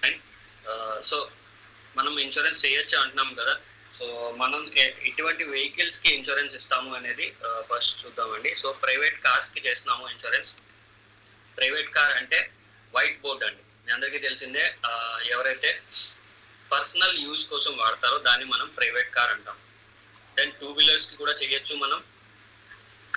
And so మనం insurance చేయొచ్చు అంటున్నాం కదా. సో మనం ఎటువంటి వెహికల్స్ కి ఇన్సూరెన్స్ ఇస్తాము అనేది ఫస్ట్ చూద్దామండి. సో ప్రైవేట్ కార్స్ కి చేస్తున్నాము ఇన్సూరెన్స్. ప్రైవేట్ కార్ అంటే వైట్ బోర్డ్ అండి, మీ అందరికీ తెలిసిందే. ఎవరైతే పర్సనల్ యూజ్ కోసం వాడతారో దాన్ని మనం ప్రైవేట్ కార్ అంటాం. దెన్ 2 వీలర్స్ కి కూడా చేయొచ్చు మనం,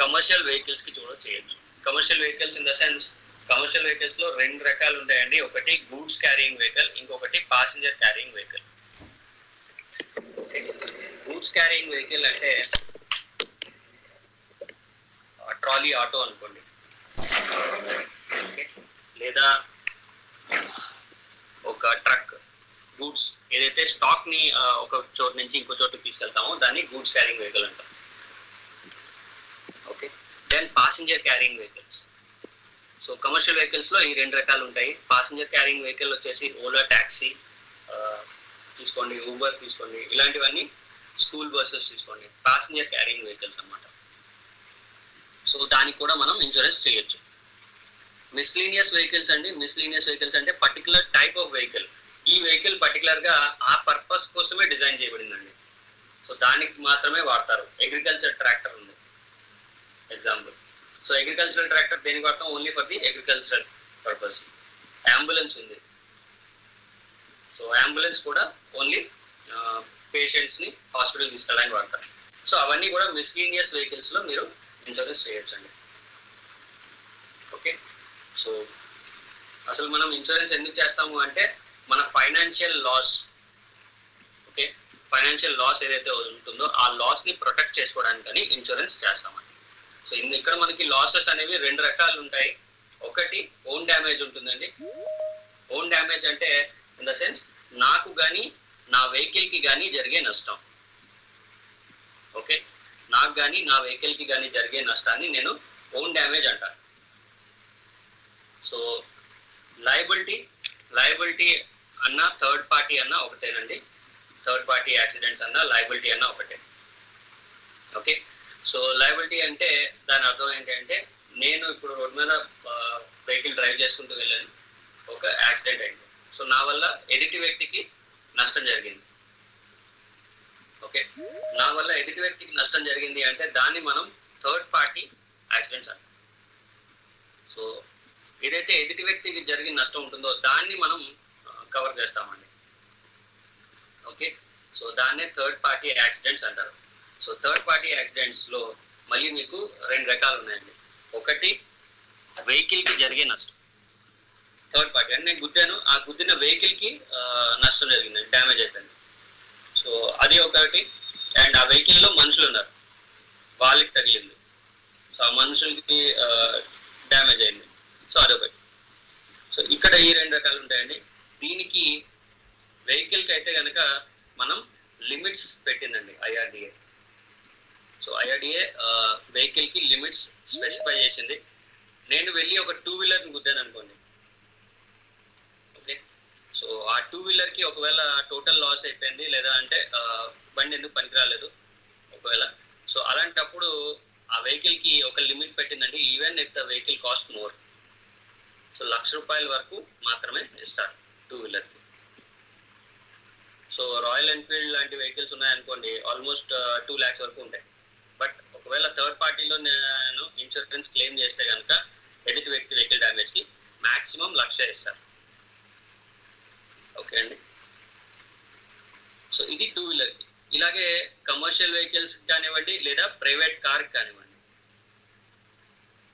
కమర్షియల్ వెహికల్స్ కి కూడా చేయొచ్చు. Commercial vehicles in the sense, commercial vehicles లో 2 రకాలు ఉంటాయండి. ఒకటి గూడ్స్ క్యారింగ్ వెహికల్, ఇంకొకటి passenger carrying vehicle. Goods carrying vehicle అంటే ట్రాలీ ఆటో అనుకోండి, లేదా ఒక ట్రక్. గూడ్స్ ఏదైతే స్టాక్ ని ఒక చోటు నుంచి ఇంకో చోటుకి తీసుకెళ్తామో దాన్ని గూడ్స్ క్యారింగ్ వెహికల్ అంటాం. Okay. Then passenger carrying vehicles. So commercial vehicles లో ఈ 2 రకాలు ఉంటాయి. ప్యాసింజర్ క్యారింగ్ వెహికల్ వచ్చేసి ఓలా ట్యాక్సీ తీసుకోండి, ఊబర్ తీసుకోండి, ఇలాంటివన్నీ, స్కూల్ బస్సెస్ తీసుకోండి, ప్యాసింజర్ క్యారింగ్ వెహికల్స్ అన్నమాట. సో దానికి కూడా మనం ఇన్సూరెన్స్ చేయొచ్చు. మిస్లీనియస్ వెహికల్స్ అండి. మిస్లీనియస్ వెహికల్స్ అంటే పర్టికులర్ టైప్ ఆఫ్ వెహికల్. ఈ వెహికల్ పర్టికులర్ గా ఆ పర్పస్ కోసమే డిజైన్ చేయబడిందండి. సో దానికి మాత్రమే వాడతారు. అగ్రికల్చర్ ట్రాక్టర్ ఉంది ఎగ్జాంపుల్. సో అగ్రికల్చరల్ ట్రాక్టర్ దేనికి వాడతాం? Only for the agricultural purpose. Ambulance ఉంది. సో అంబులెన్స్ కూడా ఓన్లీ పేషెంట్స్ ని హాస్పిటల్ తీసుకెళ్ళడానికి వాడతారు. సో అవన్నీ కూడా మిస్లీనియస్ వెహికల్స్ లో మీరు ఇన్సూరెన్స్ చేయొచ్చండి. ఓకే. సో అసలు మనం ఇన్సూరెన్స్ ఎందుకు చేస్తాము అంటే మన financial loss, okay, financial loss ఏదైతే ఉంటుందో ఆ లాస్ ని ప్రొటెక్ట్ చేసుకోవడానికని ఇన్సూరెన్స్ చేస్తామండి. సో ఇక్కడ మనకి లాసెస్ అనేవి 2 రకాలు ఉంటాయి. ఒకటి ఓన్ డ్యామేజ్ ఉంటుందండి. ఓన్ డ్యామేజ్ అంటే ఇన్ ద సెన్స్ నాకు కానీ నా వెహికల్ కి కానీ జరిగే నష్టం. ఓకే, నాకు కానీ నా వెహికల్ కి కానీ జరిగే నష్టాన్ని నేను ఓన్ డ్యామేజ్ అంటాను. సో లయబిలిటీ అన్న థర్డ్ పార్టీ అన్న ఒకటేనండి. థర్డ్ పార్టీ యాక్సిడెంట్స్ అన్న లయబిలిటీ అన్న ఒకటే. ఓకే. సో లయబిలిటీ అంటే దాని అర్థం ఏంటంటే నేను ఇప్పుడు రోడ్ మీద వెహికల్ డ్రైవ్ చేసుకుంటూ వెళ్ళాను, ఒక యాక్సిడెంట్ అయింది. సో నా వల్ల ఎదుటి వ్యక్తికి నష్టం జరిగింది. ఓకే, నా వల్ల ఎదుటి వ్యక్తికి నష్టం జరిగింది అంటే దాన్ని మనం థర్డ్ పార్టీ యాక్సిడెంట్స్ అంటాం. సో ఏదైతే ఎదుటి వ్యక్తికి జరిగిన నష్టం ఉంటుందో దాన్ని మనం కవర్ చేస్తామండి. ఓకే. సో దాన్నే థర్డ్ పార్టీ యాక్సిడెంట్స్ అంటారు. సో థర్డ్ పార్టీ యాక్సిడెంట్స్ లో మళ్ళీ మీకు 2 రకాలు ఉన్నాయండి. ఒకటి వెహికల్ కి జరిగే నష్టం. థర్డ్ పార్టీ అంటే నేను గుద్దాను, ఆ గుద్దిన వెహికల్ కి నష్టం జరిగిందండి, డ్యామేజ్ అయిపోయింది. సో అది ఒకటి. అండ్ ఆ వెహికల్ లో మనుషులు ఉన్నారు, వాళ్ళకి తగిలింది, సో ఆ మనుషులకి డ్యామేజ్ అయింది. సో అదొకటి. సో ఇక్కడ ఈ 2 రకాలు ఉంటాయండి. దీనికి వెహికల్ కి అయితే కనుక మనం లిమిట్స్ పెట్టిందండి IRDA. సో IRDA వెహికల్ కి లిమిట్స్ స్పెసిఫై చేసింది. నేను వెళ్ళి ఒక 2 వీలర్ని గుద్దాను అనుకోండి. ఓకే. సో ఆ 2 వీలర్ కి ఒకవేళ టోటల్ లాస్ అయిపోయింది, లేదా అంటే బండి ఎందుకు పనికిరాలేదు ఒకవేళ, సో అలాంటప్పుడు ఆ వెహికల్ కి ఒక లిమిట్ పెట్టిందండి. Even if the vehicle cost more. So ₹1,00,000 వరకు మాత్రమే ఇస్తారు 2 వీలర్ కి. సో రాయల్ ఎన్ఫీల్డ్ లాంటి వెహికల్స్ ఉన్నాయనుకోండి, ఆల్మోస్ట్ 2 lakhs వరకు ఉంటాయి. బట్ ఒకవేళ థర్డ్ పార్టీలో నేను ఇన్సూరెన్స్ క్లెయిమ్ చేస్తే కనుక ఎదుటి వ్యక్తి వెహికల్ డ్యామేజ్ కి మాక్సిమం 1,00,000 ఇస్తారు. ఓకే అండి. సో ఇది 2 వీలర్ కి. ఇలాగే కమర్షియల్ వెహికల్స్ కానివ్వండి, లేదా ప్రైవేట్ కార్ కానివ్వండి.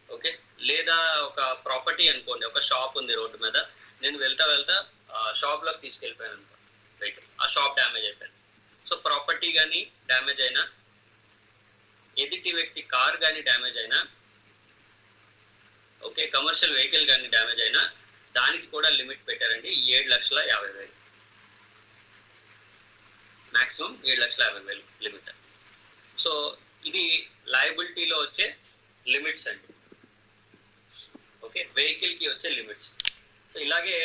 ఓకే. లేదా ఒక ప్రాపర్టీ అనుకోండి, ఒక షాప్ ఉంది రోడ్డు మీద, నేను వెళ్తా షాప్ లోకి తీసుకెళ్ళిపోయాను అనుకోండి వెహికల్, ఆ షాప్ డ్యామేజ్ అయిపోయింది. సో ప్రాపర్టీ కానీ డ్యామేజ్ అయినా, ఎదుటి వ్యక్తి కార్ కానీ డ్యామేజ్ అయినా, ఓకే, కమర్షియల్ వెహికల్ కానీ డ్యామేజ్ అయినా దానికి కూడా లిమిట్ పెట్టారండి. 7,50,000 మాక్సిమం 7,50,000 లిమిట్. సో ఇది లయబిలిటీలో వచ్చే లిమిట్స్ అండి. ఓకే, వెహికల్ కి వచ్చే లిమిట్స్. సో ఇలాగే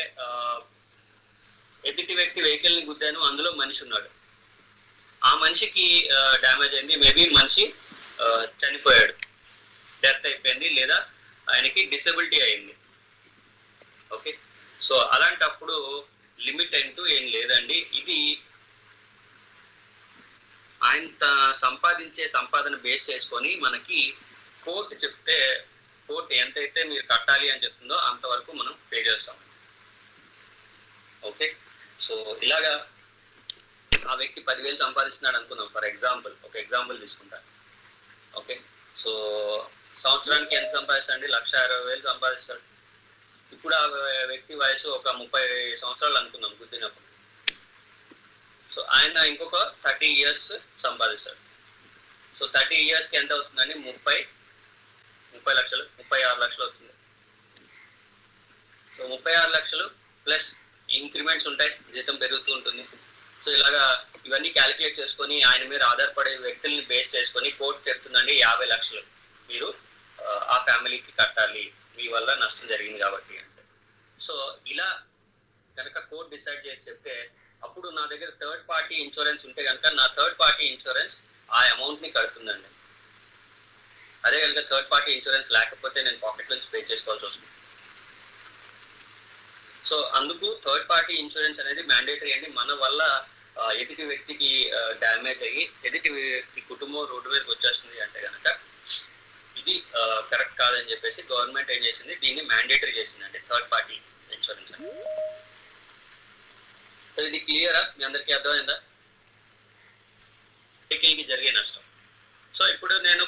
ఎదుటి వ్యక్తి వెహికల్ ని గుద్దాను, అందులో మనిషి ఉన్నాడు, ఆ మనిషికి డ్యామేజ్ అయింది, మేబీ మనిషి చనిపోయాడు, డెత్ అయిపోయింది, లేదా ఆయనకి డిసబిలిటీ అయింది. ఓకే. సో అలాంటప్పుడు లిమిట్ అంటూ ఏం లేదండి. ఇది ఆయన సంపాదించే సంపాదన బేస్ చేసుకొని మనకి కోర్టు చెప్తే, కోర్టు ఎంతైతే మీరు కట్టాలి అని చెప్తుందో అంతవరకు మనం పే చేస్తాం. ఓకే, సో ఇలాగా ఆ వ్యక్తి 10,000 సంపాదిస్తున్నాడు అనుకుందాం, ఫర్ ఎగ్జాంపుల్, ఒక ఎగ్జాంపుల్ తీసుకుంటాను. ఓకే, సో సంవత్సరానికి ఎంత సంపాదిస్తాడండి? 1,60,000 సంపాదిస్తాడు. ఇప్పుడు ఆ వ్యక్తి వయసు ఒక 30 సంవత్సరాలు అనుకుందాం గుర్తినప్పుడు. సో ఆయన ఇంకొక 30 years సంపాదిస్తాడు. సో 30 yearsకి ఎంత అవుతుందండి? 30 లక్షలు, 36 లక్షలు అవుతుంది. సో 36 లక్షలు ప్లస్ ఇంక్రిమెంట్స్ ఉంటాయి, జీతం పెరుగుతూ ఉంటుంది. సో ఇలాగా ఇవన్నీ క్యాలిక్యులేట్ చేసుకొని ఆయన మీద ఆధారపడే వ్యక్తుల్ని బేస్ చేసుకొని కోర్టు చెప్తుందండి 50 లక్షలు మీరు ఆ ఫ్యామిలీకి కట్టాలి, మీ వల్ల నష్టం జరిగింది కాబట్టి అంటే. సో ఇలా కనుక కోర్టు డిసైడ్ చేసి చెప్తే అప్పుడు నా దగ్గర థర్డ్ పార్టీ ఇన్సూరెన్స్ ఉంటే కనుక నా థర్డ్ పార్టీ ఇన్సూరెన్స్ ఆ అమౌంట్ని కడుతుందండి. అదే కనుక థర్డ్ పార్టీ ఇన్సూరెన్స్ లేకపోతే నేను పాకెట్ నుంచి పే చేసుకోవాల్సి వస్తుంది. సో అందుకు థర్డ్ పార్టీ ఇన్సూరెన్స్ అనేది మ్యాండేటరీ అండి. మన వల్ల ఎదుటి వ్యక్తికి డ్యామేజ్ అయ్యి ఎదుటి వ్యక్తి కుటుంబం రోడ్డు మీదకి వచ్చేస్తుంది అంటే కనుక ఇది కరెక్ట్ కాదని చెప్పేసి గవర్నమెంట్ ఏం చేసింది, దీన్ని మ్యాండేటరీ చేసిందండి థర్డ్ పార్టీ ఇన్సూరెన్స్ అని. సో ఇది క్లియరా? మీ అందరికీ అర్థమైందా? వెహికల్కి జరిగే నష్టం. సో ఇప్పుడు నేను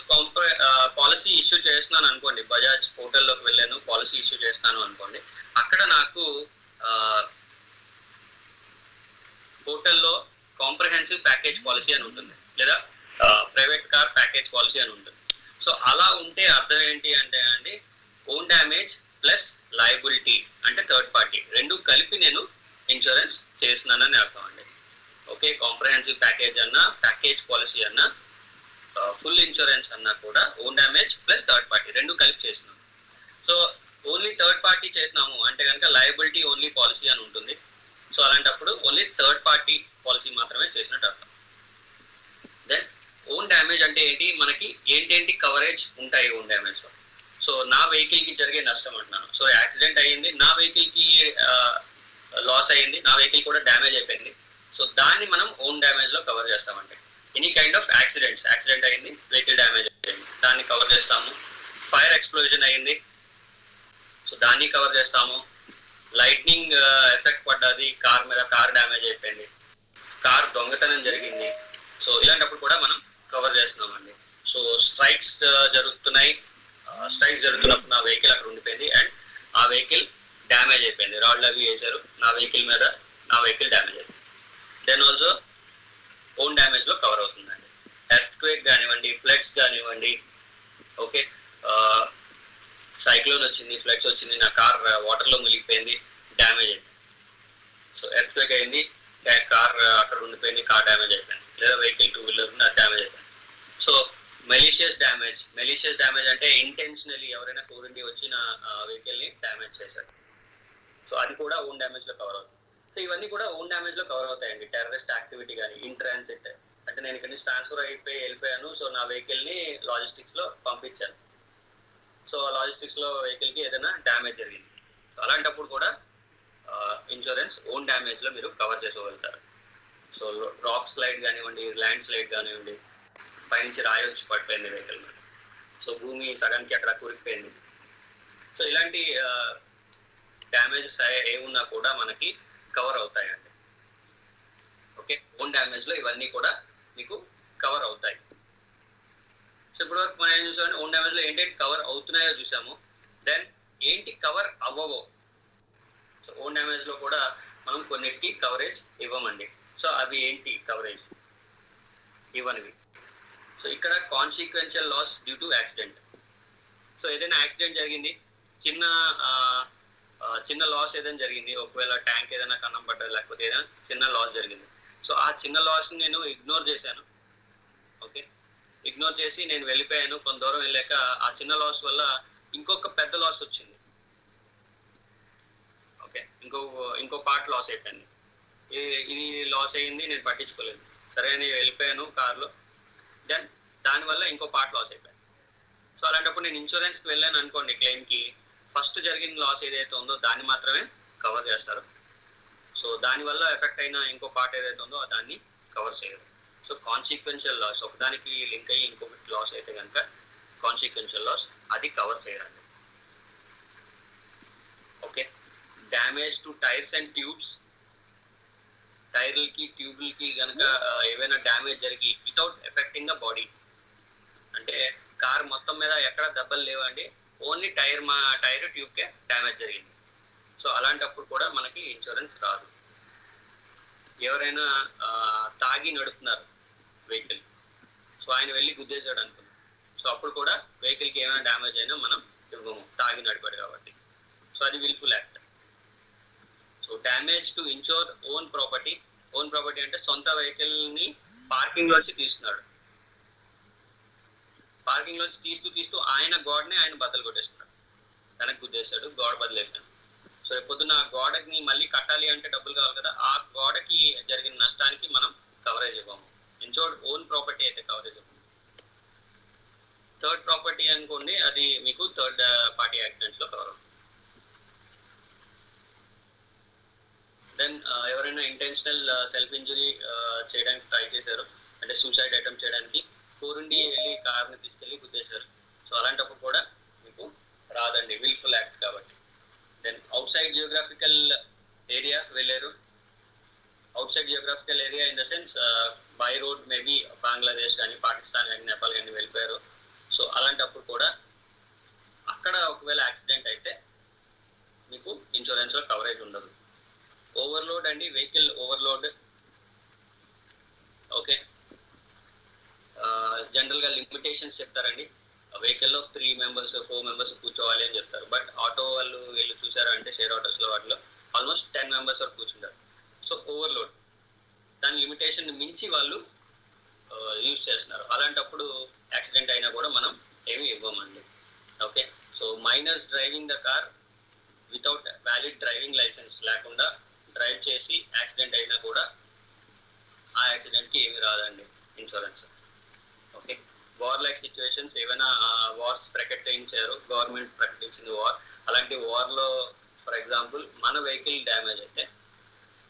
పాలసీ ఇష్యూ చేస్తున్నాను అనుకోండి, బజాజ్ పోర్టల్లోకి వెళ్ళాను, పాలసీ ఇష్యూ చేస్తున్నాను అనుకోండి. అక్కడ నాకు పోర్టల్లో కాంప్రహెన్సివ్ ప్యాకేజ్ పాలసీ అని ఉంటుంది, లేదా ప్రైవేట్ కార్ ప్యాకేజ్ పాలసీ అని ఉంటుంది. సో అలా ఉంటే అర్థం ఏంటి అంటే అండి, ఓన్ డ్యామేజ్ ప్లస్ లయబిలిటీ అంటే థర్డ్ పార్టీ రెండు కలిపి నేను ఇన్సూరెన్స్ చేస్తున్నానని అర్థం అండి. ఓకే, కాంప్రహెన్సివ్ ప్యాకేజ్ అన్నా, ప్యాకేజ్ పాలసీ అన్నా, ఫుల్ ఇన్సూరెన్స్ అన్నా కూడా own damage plus third party రెండు కలిపి చేస్తున్నాం. సో ఓన్లీ థర్డ్ పార్టీ చేసినాము అంటే కనుక లయబిలిటీ ఓన్లీ పాలసీ అని ఉంటుంది. సో అలాంటప్పుడు ఓన్లీ థర్డ్ పార్టీ పాలసీ మాత్రమే చేసినట్టు అర్థం. దెన్ ఓన్ డ్యామేజ్ అంటే ఏంటి, మనకి ఏంటేంటి కవరేజ్ ఉంటాయి ఓన్ డ్యామేజ్లో. సో నా వెహికల్కి జరిగే నష్టం అంటున్నాను. సో యాక్సిడెంట్ అయ్యింది, నా వెహికల్కి లాస్ అయ్యింది, నా వెహికల్ కూడా డ్యామేజ్ అయిపోయింది. సో దాన్ని మనం ఓన్ డ్యామేజ్లో కవర్ చేస్తామండి. ఎనీ కైండ్ ఆఫ్ యాక్సిడెంట్ అయింది, వెహికల్ డ్యామేజ్ అయింది, దాన్ని కవర్ చేస్తాము. ఫైర్ ఎక్స్ప్లోజన్ అయింది, సో దాన్ని కవర్ చేస్తాము. లైట్నింగ్ ఎఫెక్ట్ పడ్డది కార్ మీద, కార్ డ్యామేజ్ అయిపోయింది, కార్ దొంగతనం జరిగింది, సో ఇలాంటప్పుడు కూడా మనం కవర్ చేస్తున్నామండి. సో స్ట్రైక్స్ జరుగుతున్నప్పుడు నా వెహికల్ అక్కడ ఉండిపోయింది అండ్ ఆ వెహికల్ డ్యామేజ్ అయిపోయింది, రాడ్లు అవి వేశారు నా వెహికల్ మీద, నా వెహికల్ డ్యామేజ్ అయిపోయింది. దెన్ ఆల్సో ఓన్ డ్యామేజ్లో కవర్ అవుతుందండి. ఎర్త్క్వేక్ కానివ్వండి, ఫ్లడ్స్ కానివ్వండి, ఓకే, సైక్లోన్ వచ్చింది, ఫ్లడ్స్ వచ్చింది, నా కార్ వాటర్లో మునిగిపోయింది, డ్యామేజ్ అయింది. సో ఎర్త్క్వేక్ అయింది, కార్ అక్కడ ఉండిపోయింది, కార్ డ్యామేజ్ అయిపోయింది, లేదా వెహికల్ 2 వీలర్ డ్యామేజ్ అయిపోయింది. సో మెలీషియస్ డ్యామేజ్ అంటే ఇంటెన్షనలీ ఎవరైనా కూరండి వచ్చి నా వెహికల్ని డ్యామేజ్ చేశారు. సో అది కూడా ఓన్ డ్యామేజ్లో కవర్ అవుతుంది. సో ఇవన్నీ కూడా ఓన్ డ్యామేజ్లో కవర్ అవుతాయండి. టెర్రరిస్ట్ యాక్టివిటీ కానీ, ఇన్ ట్రాన్సిట్ అంటే నేను ఇక్కడ నుంచి ట్రాన్స్ఫర్ వెళ్ళిపోయాను, సో నా వెహికల్ని లాజిస్టిక్స్లో పంపించాను, సో లాజిస్టిక్స్లో వెహికల్కి ఏదైనా డ్యామేజ్ జరిగింది, సో అలాంటప్పుడు కూడా ఇన్సూరెన్స్ ఓన్ డ్యామేజ్లో మీరు కవర్ చేసుకోగలుగుతారు. సో రాక్ స్లైడ్ కానివ్వండి, ల్యాండ్ స్లైడ్ కానివ్వండి, పైనుంచి రాయి వచ్చి పడిపోయింది వెహికల్ మీద, సో భూమి సగానికి అక్కడ కూరిపోయింది, సో ఇలాంటి డ్యామేజెస్ ఏమున్నా కూడా మనకి కవర్ అవుతాయండి. ఓకే, ఓన్ డ్యామేజ్లో ఇవన్నీ కూడా మీకు కవర్ అవుతాయి. సో ఇప్పటివరకు మనం ఏం చూసామంటే ఓన్ డ్యామేజ్లో ఏంటంటే కవర్ అవుతున్నాయో చూసాము. దెన్ ఏంటి కవర్ అవ్వవో, సో ఓన్ డ్యామేజ్లో కూడా మనం కొన్నిటికి కవరేజ్ ఇవ్వమండి. సో అవి ఏంటి కవరేజ్ ఇవ్వనివి? సో ఇక్కడ consequential loss due to accident. So ఏదైనా యాక్సిడెంట్ జరిగింది, చిన్న లాస్ ఏదైనా జరిగింది, ఒకవేళ ట్యాంక్ ఏదైనా కన్నం పడ్డది, లేకపోతే ఏదైనా చిన్న లాస్ జరిగింది, సో ఆ చిన్న లాస్ని నేను ఇగ్నోర్ చేశాను. ఓకే, ఇగ్నోర్ చేసి నేను వెళ్ళిపోయాను, కొంత దూరం వెళ్ళాక ఆ చిన్న లాస్ వల్ల ఇంకొక పెద్ద లాస్ వచ్చింది. ఓకే, ఇంకో పార్ట్ లాస్ అయిపోయింది, ఇది లాస్ అయ్యింది, నేను పట్టించుకోలేదు, సరే నేను వెళ్ళిపోయాను కార్లో, దెన్ దానివల్ల ఇంకో పార్ట్ లాస్ అయిపోయింది. సో అలాంటప్పుడు నేను ఇన్సూరెన్స్కి వెళ్ళాను అనుకోండి, క్లెయిమ్కి ఫస్ట్ జరిగిన లాస్ ఏదైతే ఉందో దాన్ని మాత్రమే కవర్ చేస్తారు. సో దానివల్ల ఎఫెక్ట్ అయిన ఇంకో పార్ట్ ఏదైతే ఉందో దాన్ని కవర్ చేయరు. సో కాన్సిక్వెన్షియల్ లాస్, ఒకదానికి లింక్ అయ్యి ఇంకొకటి లాస్ అయితే కనుక కాన్సిక్వెన్షియల్ లాస్ అది కవర్ చేయరండి. Okay, damage to tyres and tubes, టైర్లకి ట్యూబ్లకి కనుక ఏవైనా డ్యామేజ్ జరిగి వితౌట్ ఎఫెక్టింగ్ ద బాడీ, అంటే కార్ మొత్తం మీద ఎక్కడ దెబ్బలు లేవండి, ఓన్లీ టైర్ ట్యూబ్కే డ్యామేజ్ జరిగింది. సో అలాంటప్పుడు కూడా మనకి ఇన్సూరెన్స్ రాదు. ఎవరైనా తాగి నడుపుతున్నారు వెహికల్, సో ఆయన వెళ్ళి గుద్దేశాడు అనుకున్నాం, సో అప్పుడు కూడా వెహికల్కి ఏమైనా డ్యామేజ్ అయినా మనం ఇవ్వము, తాగి నడిపాడు కాబట్టి. సో అది wilful act. So damage to ensure own property, own property అంటే సొంత వెహికల్ని పార్కింగ్ లోంచి తీస్తున్నాడు, పార్కింగ్ లోంచి తీస్తూ ఆయన గోడని ఆయన బద్దలు కొట్టేస్తున్నాడు, వెనక్కి గుద్దేశాడు, గోడ బదులైపోయాడు. సో పొద్దున్న ఆ గోడకి మళ్ళీ కట్టాలి అంటే డబ్బులు కావాలి కదా, ఆ గోడకి జరిగిన నష్టానికి మనం కవరేజ్ ఇవ్వము. ఇన్షూర్డ్ ఓన్ ప్రాపర్టీ అయితే కవరేజ్ ఇవ్వము. థర్డ్ ప్రాపర్టీ అనుకోండి, అది మీకు థర్డ్ పార్టీ యాక్సిడెంట్స్ లో కవర్ అవుతుంది. దెన్ ఎవరైనా ఇంటెన్షనల్ సెల్ఫ్ ఇంజరీ చేయడానికి ట్రై చేశారు, అంటే సూసైడ్ అటెంప్ట్ చేయడానికి కోరుండి వెళ్ళి కార్ని తీసుకెళ్ళి గుద్దేశారు, సో అలాంటప్పుడు కూడా మీకు రాదండి, విల్ఫుల్ యాక్ట్ కాబట్టి. Then outside geographical area వెళ్ళారు, outside geographical area in the sense by road maybe Bangladesh కానీ పాకిస్తాన్ కానీ నేపాల్ కానీ వెళ్ళిపోయారు, సో అలాంటప్పుడు కూడా అక్కడ ఒకవేళ యాక్సిడెంట్ అయితే మీకు ఇన్సూరెన్స్లో కవరేజ్ ఉండదు. ఓవర్లోడ్ అండి, వెహికల్ ఓవర్లోడ్. ఓకే, జనరల్గా లిమిటేషన్స్ చెప్తారండి, వెహికల్లో 3 members 4 members కూర్చోవాలి అని చెప్తారు, బట్ ఆటో వాళ్ళు వీళ్ళు చూసారంటే షేర్ ఆటోస్లో వాటిలో ఆల్మోస్ట్ 10 members వరకు కూర్చుంటారు. సో ఓవర్లోడ్, దాని లిమిటేషన్ మించి వాళ్ళు యూజ్ చేస్తున్నారు, అలాంటప్పుడు యాక్సిడెంట్ అయినా కూడా మనం ఏమి ఇవ్వమండి. Okay, so minors driving the car without valid driving licence లేకుండా డ్రైవ్ చేసి యాక్సిడెంట్ అయినా కూడా ఆ యాక్సిడెంట్కి ఏమి రాదండి insurance. Okay, war like situations, ఏమైనా వార్స్ ప్రకటించారు, గవర్నమెంట్ ప్రకటించింది వార్, అలాంటి వార్లో ఫర్ ఎగ్జాంపుల్ మన వెహికల్ డ్యామేజ్ అయితే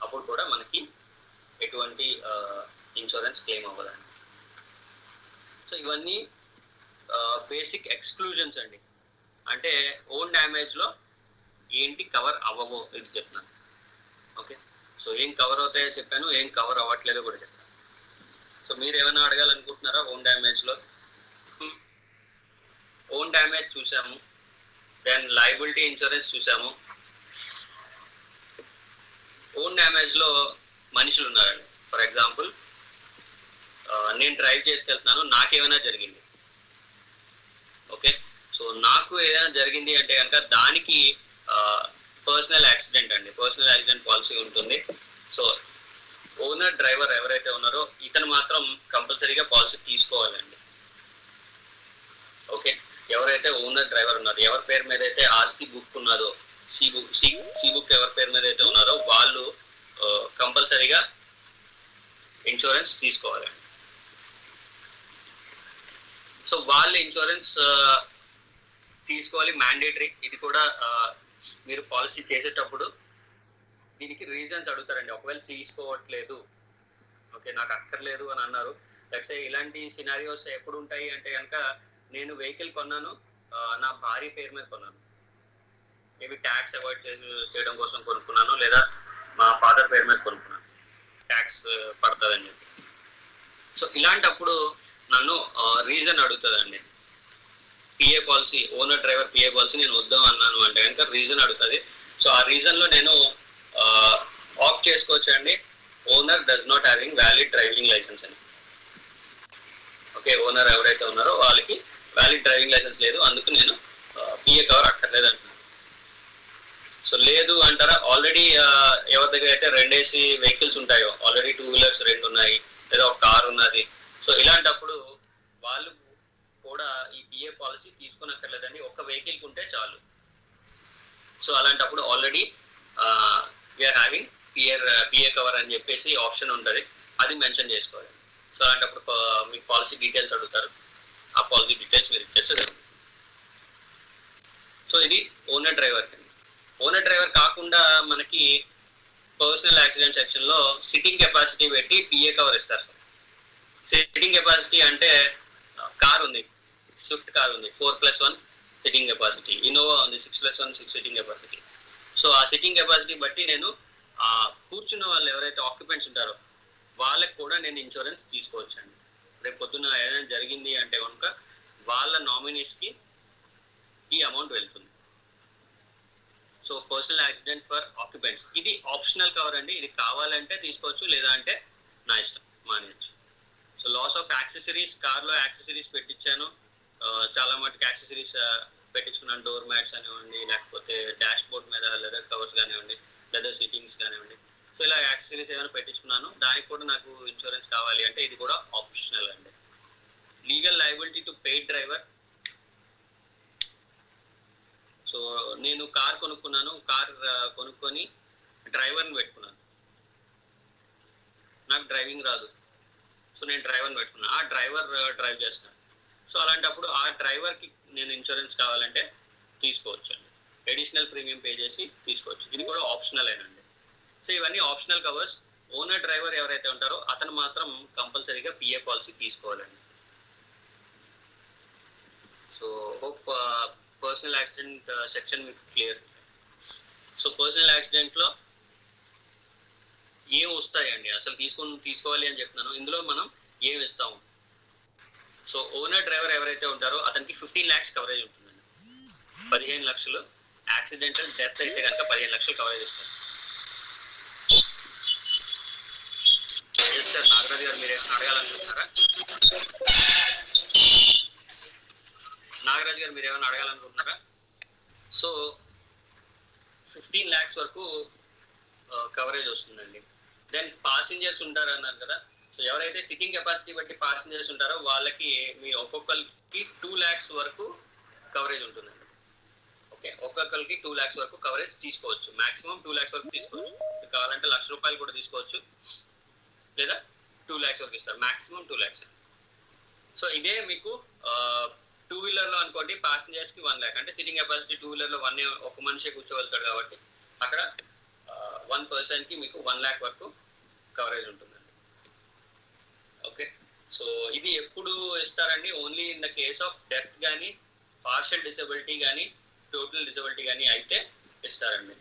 అప్పుడు కూడా మనకి ఎటువంటి ఇన్సూరెన్స్ క్లెయిమ్ అవ్వదండి. సో ఇవన్నీ బేసిక్ ఎక్స్క్లూజన్స్ అండి, అంటే ఓన్ డ్యామేజ్లో ఏంటి కవర్ అవ్వవో ఇది చెప్తున్నాను. ఓకే, సో ఏం కవర్ అవుతాయో చెప్పాను, ఏం కవర్ అవ్వట్లేదో కూడా చెప్పాను. సో మీరు ఏమైనా అడగాలనుకుంటున్నారా ఓన్ డ్యామేజ్లో? ఓన్ డ్యామేజ్ చూసాము, దెన్ లయబిలిటీ ఇన్సూరెన్స్ చూసాము. ఓన్ డ్యామేజ్లో మనుషులు ఉన్నారండి, ఫర్ ఎగ్జాంపుల్ నేను డ్రైవ్ చేసుకెళ్తున్నాను, నాకేమైనా జరిగింది. ఓకే, సో నాకు ఏదైనా జరిగింది అంటే కనుక దానికి పర్సనల్ యాక్సిడెంట్ అండి, పర్సనల్ యాక్సిడెంట్ పాలసీ ఉంటుంది. సో ఓనర్ డ్రైవర్ ఎవరైతే ఉన్నారో ఇతను మాత్రం కంపల్సరీగా పాలసీ తీసుకోవాలండి. ఓకే, ఎవరైతే ఓనర్ డ్రైవర్ ఉన్నారో, ఎవరి పేరు మీద అయితే ఆర్సీ బుక్ ఉన్నదో, సి బుక్ ఎవరి పేరు మీద అయితే ఉన్నారో వాళ్ళు కంపల్సరీగా ఇన్సూరెన్స్ తీసుకోవాలండి. సో వాళ్ళు ఇన్సూరెన్స్ తీసుకోవాలి, మ్యాండేటరీ. ఇది కూడా మీరు పాలసీ చేసేటప్పుడు దీనికి రీజన్స్ అడుగుతారండి. ఒకవేళ తీసుకోవట్లేదు, ఓకే నాకు అక్కర్లేదు అని అన్నారు, లైక్ ఇలాంటి సినారియోస్ ఎప్పుడు ఉంటాయి అంటే కనుక నేను వెహికల్ కొన్నాను, నా భార్య పేరు మీద కొన్నాను, మేబీ ట్యాక్స్ అవాయిడ్ చేయడం కోసం కొనుక్కున్నాను, లేదా మా ఫాదర్ పేరు మీద కొనుక్కున్నాను, ట్యాక్స్ పడుతుందని చెప్పి. సో ఇలాంటప్పుడు నన్ను రీజన్ అడుగుతుందండి. PA policy, owner driver PA policy నేను వద్దాం అన్నాను అంటే కనుక రీజన్ అడుగుతుంది. సో ఆ రీజన్లో నేను ఆప్ట్ చేసుకోవచ్చు అండి, owner does not having valid driving licence అని. ఓకే, ఓనర్ ఎవరైతే ఉన్నారో వాళ్ళకి వ్యాలిడ్ డ్రైవింగ్ లైసెన్స్ లేదు, అందుకు నేను పిఏ కవర్ అక్కర్లేదు అంటున్నాను. సో లేదు అంటారా, ఆల్రెడీ ఎవరి దగ్గర అయితే 2 AC వెహికల్స్ ఉంటాయో, ఆల్రెడీ 2 wheelers 2 ఉన్నాయి, లేదా ఒక కార్ ఉన్నది, సో ఇలాంటప్పుడు వాళ్ళు కూడా ఈ పిఏ పాలసీ తీసుకోనక్కర్లేదండి, ఒక వెహికల్కి ఉంటే చాలు. సో అలాంటప్పుడు already we are having PA cover అని చెప్పేసి ఆప్షన్ ఉంటుంది, అది మెన్షన్ చేసుకోవాలి. సో అలాంటప్పుడు మీకు పాలసీ డీటెయిల్స్ అడుగుతారు, ఆ పాలసీ డీటెయిల్స్ మీరు ఇచ్చేసేదండి. సో ఇది ఓనర్ డ్రైవర్. ఓనర్ డ్రైవర్ కాకుండా మనకి పర్సనల్ యాక్సిడెంట్ సెక్షన్ లో సిట్టింగ్ కెపాసిటీ పెట్టి పిఏ కవర్ ఇస్తారు. సిట్టింగ్ కెపాసిటీ అంటే కార్ ఉంది, స్విఫ్ట్ కార్ ఉంది 4+1 సిట్టింగ్ కెపాసిటీ, ఇన్నోవా ఉంది 6+1 సిట్టింగ్ కెపాసిటీ. సో ఆ సిట్టింగ్ కెపాసిటీ బట్టి నేను ఆ కూర్చున్న వాళ్ళు ఎవరైతే ఆక్యుపెంట్స్ ఉంటారో వాళ్ళకి కూడా నేను ఇన్సూరెన్స్ తీసుకోవచ్చు అండి. రేపు పొద్దున్న ఏదైనా జరిగింది అంటే కనుక వాళ్ళ నామినీస్ కి ఈ అమౌంట్ వెళ్తుంది. So personal accident for occupants ఇది ఆప్షనల్ కవర్ అండి. ఇది కావాలంటే తీసుకోవచ్చు, లేదా అంటే నా ఇష్టం, మానేయచ్చు. సో లాస్ ఆఫ్ యాక్సెసరీస్, కార్లో యాక్సెసరీస్ పెట్టించాను, చాలా మటుకు యాక్సెసరీస్ పెట్టించుకున్నాను, డోర్ మ్యాట్స్ కానివ్వండి, లేకపోతే డాష్ బోర్డ్ మీద లెదర్ కవర్స్ కానివ్వండి, లెదర్ సిట్టింగ్స్ కానివ్వండి. సో ఇలా యాక్సెసరీస్ ఏమైనా పెట్టించుకున్నాను, దానికి కూడా నాకు ఇన్సూరెన్స్ కావాలి అంటే ఇది కూడా ఆప్షనల్ అండి. Legal liability to paid driver. So నేను కార్ కొనుక్కున్నాను, కార్ కొనుక్కొని డ్రైవర్ని పెట్టుకున్నాను, నాకు డ్రైవింగ్ రాదు. సో నేను డ్రైవర్ని పెట్టుకున్నాను, ఆ డ్రైవర్ డ్రైవ్ చేస్తున్నాను. సో అలాంటప్పుడు ఆ డ్రైవర్కి నేను ఇన్సూరెన్స్ కావాలంటే తీసుకోవచ్చు అండి, అడిషనల్ ప్రీమియం పే చేసి తీసుకోవచ్చు. ఇది కూడా ఆప్షనల్ ఏనండి. సో ఇవన్నీ ఆప్షనల్ కవర్స్. ఓనర్ డ్రైవర్ ఎవరైతే ఉంటారో అతను మాత్రం కంపల్సరీగా పిఏ పాలసీ తీసుకోవాలండి. So hope personal accident section మీకు క్లియర్. సో పర్సనల్ యాక్సిడెంట్ లో ఏం వస్తాయండి అసలు తీసుకోవాలి అని చెప్తున్నాను. ఇందులో మనం ఏం ఇస్తాము. సో ఓనర్ డ్రైవర్ ఎవరైతే ఉంటారో అతనికి 15 lakhs కవరేజ్ ఉంటుందండి. 15 లక్షలు యాక్సిడెంటల్ డెత్ అయితే కనుక 15 లక్షలు కవరేజ్ ఇస్తారు. సార్ నాగరాజు గారు మీరు ఏమైనా అడగాలనుకుంటున్నారా? నాగరాజు గారు మీరు ఏమైనా అడగాలనుకుంటున్నారా? సో 15 lakhs వరకు కవరేజ్ వస్తుందండి. దెన్ పాసింజర్స్ ఉంటారు అన్నారు కదా. సో ఎవరైతే సిట్టింగ్ కెపాసిటీ బట్టి పాసింజర్స్ ఉంటారో వాళ్ళకి మీ ఒక్కొక్కరికి 2 lakhs వరకు కవరేజ్ ఉంటుందండి. ఓకే, ఒక్కొక్కరికి 2 lakhs వరకు కవరేజ్ తీసుకోవచ్చు. మాక్సిమం 2 lakhs వరకు తీసుకోవచ్చు. కావాలంటే ₹1,00,000 కూడా తీసుకోవచ్చు, లేదా 2 lakhs వరకు ఇస్తారు. Maximum 2 lakhs. సో ఇదే మీకు 2 వీలర్ లో అనుకోండి, ప్యాసింజర్స్ కి 1 lakh, అంటే సిట్టింగ్ కెపాసిటీ 2 వీలర్ లో ఒక మనిషి కూర్చోగలుగుతాడు కాబట్టి అక్కడ 1 person కి మీకు 1 lakh వరకు కవరేజ్ ఉంటుందండి. ఓకే, సో ఇది ఎప్పుడు ఇస్తారండి? Only in the case of death కానీ, పార్షియల్ డిసబిలిటీ కానీ, టోటల్ డిసబిలిటీ కానీ అయితే ఇస్తారండి.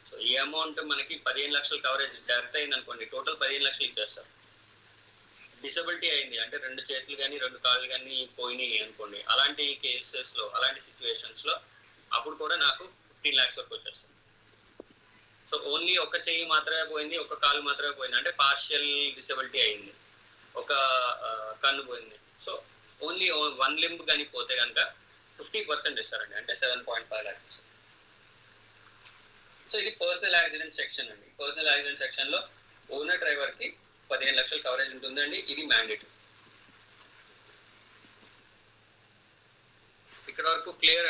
సో ఈ అమౌంట్ మనకి 15 లక్షల కవరేజ్. డెత్ అయింది అనుకోండి, టోటల్ 15 లక్షలు ఇచ్చేస్తారు. డిసబిలిటీ అయింది అంటే 2 చేతులు కానీ 2 కాళ్ళు కానీ పోయినాయి అనుకోండి, అలాంటి కేసెస్ లో, అలాంటి సిచ్యువేషన్స్ లో అప్పుడు కూడా నాకు 15 lakhs వరకు వచ్చేస్తుంది. సో ఓన్లీ ఒక చెయ్యి మాత్రమే పోయింది, ఒక కాలు మాత్రమే పోయింది అంటే పార్షియల్ డిసబిలిటీ అయింది, ఒక కన్ను పోయింది. సో ఓన్లీ 1 limb కానీ పోతే కనుక 50% ఇస్తారండి, అంటే 7.5 lakhs. సో ఇది పర్సనల్ యాక్సిడెంట్ సెక్షన్ అండి. పర్సనల్ యాక్సిడెంట్ సెక్షన్ లో ఓనర్ డ్రైవర్ కి 15 లక్షల కవరేజ్ ఉంటుందండి. ఇది మ్యాండేటరీ. ఇక్కడ వరకు క్లియర్.